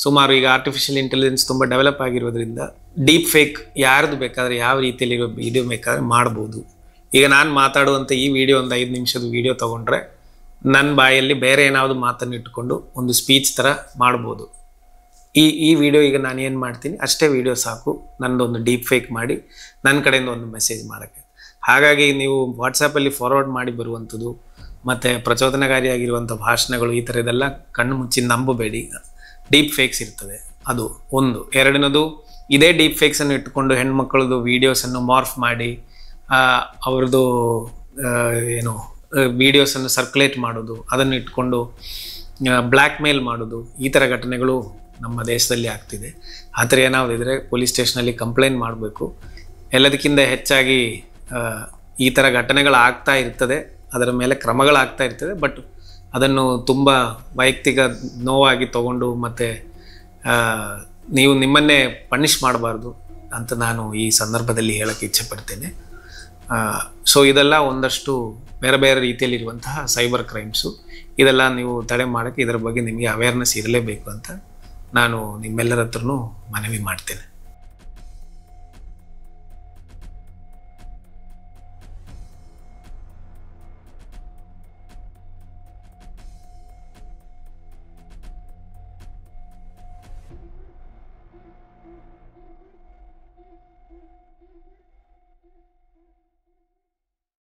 ಸುಮಾರು ಈಗ artificial intelligence ತುಂಬ ಡೆವಲಪ್ ಆಗಿರೋದ್ರಿಂದ ಡೀಪ್ ಫೇಕ್ ಯಾರ್ದು ಬೇಕಾದರೆ ಯಾವ ರೀತಿಯಲ್ಲಿರೋ ವಿಡಿಯೋ ಬೇಕಾದ್ರೆ ಮಾಡ್ಬೋದು. ಈಗ ನಾನು ಮಾತಾಡುವಂಥ ಈ ವಿಡಿಯೋ ಒಂದು 5 ನಿಮಿಷದ ವಿಡಿಯೋ ತೊಗೊಂಡ್ರೆ ನನ್ನ ಬಾಯಲ್ಲಿ ಬೇರೆ ಏನಾದರೂ ಮಾತನ್ನು ಇಟ್ಕೊಂಡು ಒಂದು ಸ್ಪೀಚ್ ಥರ ಮಾಡ್ಬೋದು. ಈ ವಿಡಿಯೋ ಈಗ ನಾನು ಏನು ಮಾಡ್ತೀನಿ ಅಷ್ಟೇ ವಿಡಿಯೋ ಸಾಕು ನನ್ನದೊಂದು ಡೀಪ್ ಫೇಕ್ ಮಾಡಿ ನನ್ನ ಕಡೆಯಿಂದ ಒಂದು ಮೆಸೇಜ್ ಮಾಡೋಕ್ಕೆ. ಹಾಗಾಗಿ ನೀವು ವಾಟ್ಸಪ್ಪಲ್ಲಿ ಫಾರ್ವರ್ಡ್ ಮಾಡಿ ಬರುವಂಥದ್ದು ಮತ್ತು ಪ್ರಚೋದನಕಾರಿಯಾಗಿರುವಂಥ ಭಾಷಣಗಳು ಈ ಥರದ್ದೆಲ್ಲ ಕಣ್ಣು ಮುಚ್ಚಿ ನಂಬಬೇಡಿ. ಡೀಪ್ ಫೇಕ್ಸ್ ಇರ್ತದೆ, ಅದು ಒಂದು. ಎರಡನೇದು, ಇದೇ ಡೀಪ್ ಫೇಕ್ಸನ್ನು ಇಟ್ಕೊಂಡು ಹೆಣ್ಮಕ್ಳದ್ದು ವೀಡಿಯೋಸನ್ನು ಮಾರ್ಫ್ ಮಾಡಿ ಅವ್ರದ್ದು ವೀಡಿಯೋಸನ್ನು ಸರ್ಕ್ಯುಲೇಟ್ ಮಾಡೋದು, ಅದನ್ನು ಇಟ್ಕೊಂಡು ಬ್ಲ್ಯಾಕ್ ಮೇಲ್ ಮಾಡೋದು, ಈ ಥರ ಘಟನೆಗಳು ನಮ್ಮ ದೇಶದಲ್ಲಿ ಆಗ್ತಿದೆ. ಆ ಥರ ಏನಾದ್ರು ಇದ್ದರೆ ಪೊಲೀಸ್ ಸ್ಟೇಷನಲ್ಲಿ ಕಂಪ್ಲೇಂಟ್ ಮಾಡಬೇಕು. ಎಲ್ಲದಕ್ಕಿಂತ ಹೆಚ್ಚಾಗಿ ಈ ಥರ ಘಟನೆಗಳಾಗ್ತಾ ಇರ್ತದೆ, ಅದರ ಮೇಲೆ ಕ್ರಮಗಳಾಗ್ತಾ ಇರ್ತದೆ. ಬಟ್ ಅದನ್ನು ತುಂಬ ವೈಯಕ್ತಿಕ ನೋವಾಗಿ ತಗೊಂಡು ಮತ್ತು ನೀವು ನಿಮ್ಮನ್ನೇ ಪನಿಷ್ ಮಾಡಬಾರ್ದು ಅಂತ ನಾನು ಈ ಸಂದರ್ಭದಲ್ಲಿ ಹೇಳೋಕ್ಕೆ ಇಚ್ಛೆಪಡ್ತೇನೆ. ಸೊ ಇದೆಲ್ಲ ಒಂದಷ್ಟು ಬೇರೆ ಬೇರೆ ರೀತಿಯಲ್ಲಿರುವಂತಹ ಸೈಬರ್ ಕ್ರೈಮ್ಸು. ಇದೆಲ್ಲ ನೀವು ತಡೆ ಮಾಡೋಕ್ಕೆ ಇದರ ಬಗ್ಗೆ ನಿಮಗೆ ಅವೇರ್ನೆಸ್ ಇರಲೇಬೇಕು ಅಂತ ನಾನು ನಿಮ್ಮೆಲ್ಲರ ಹತ್ರನೂ ಮನವಿ ಮಾಡ್ತೇನೆ.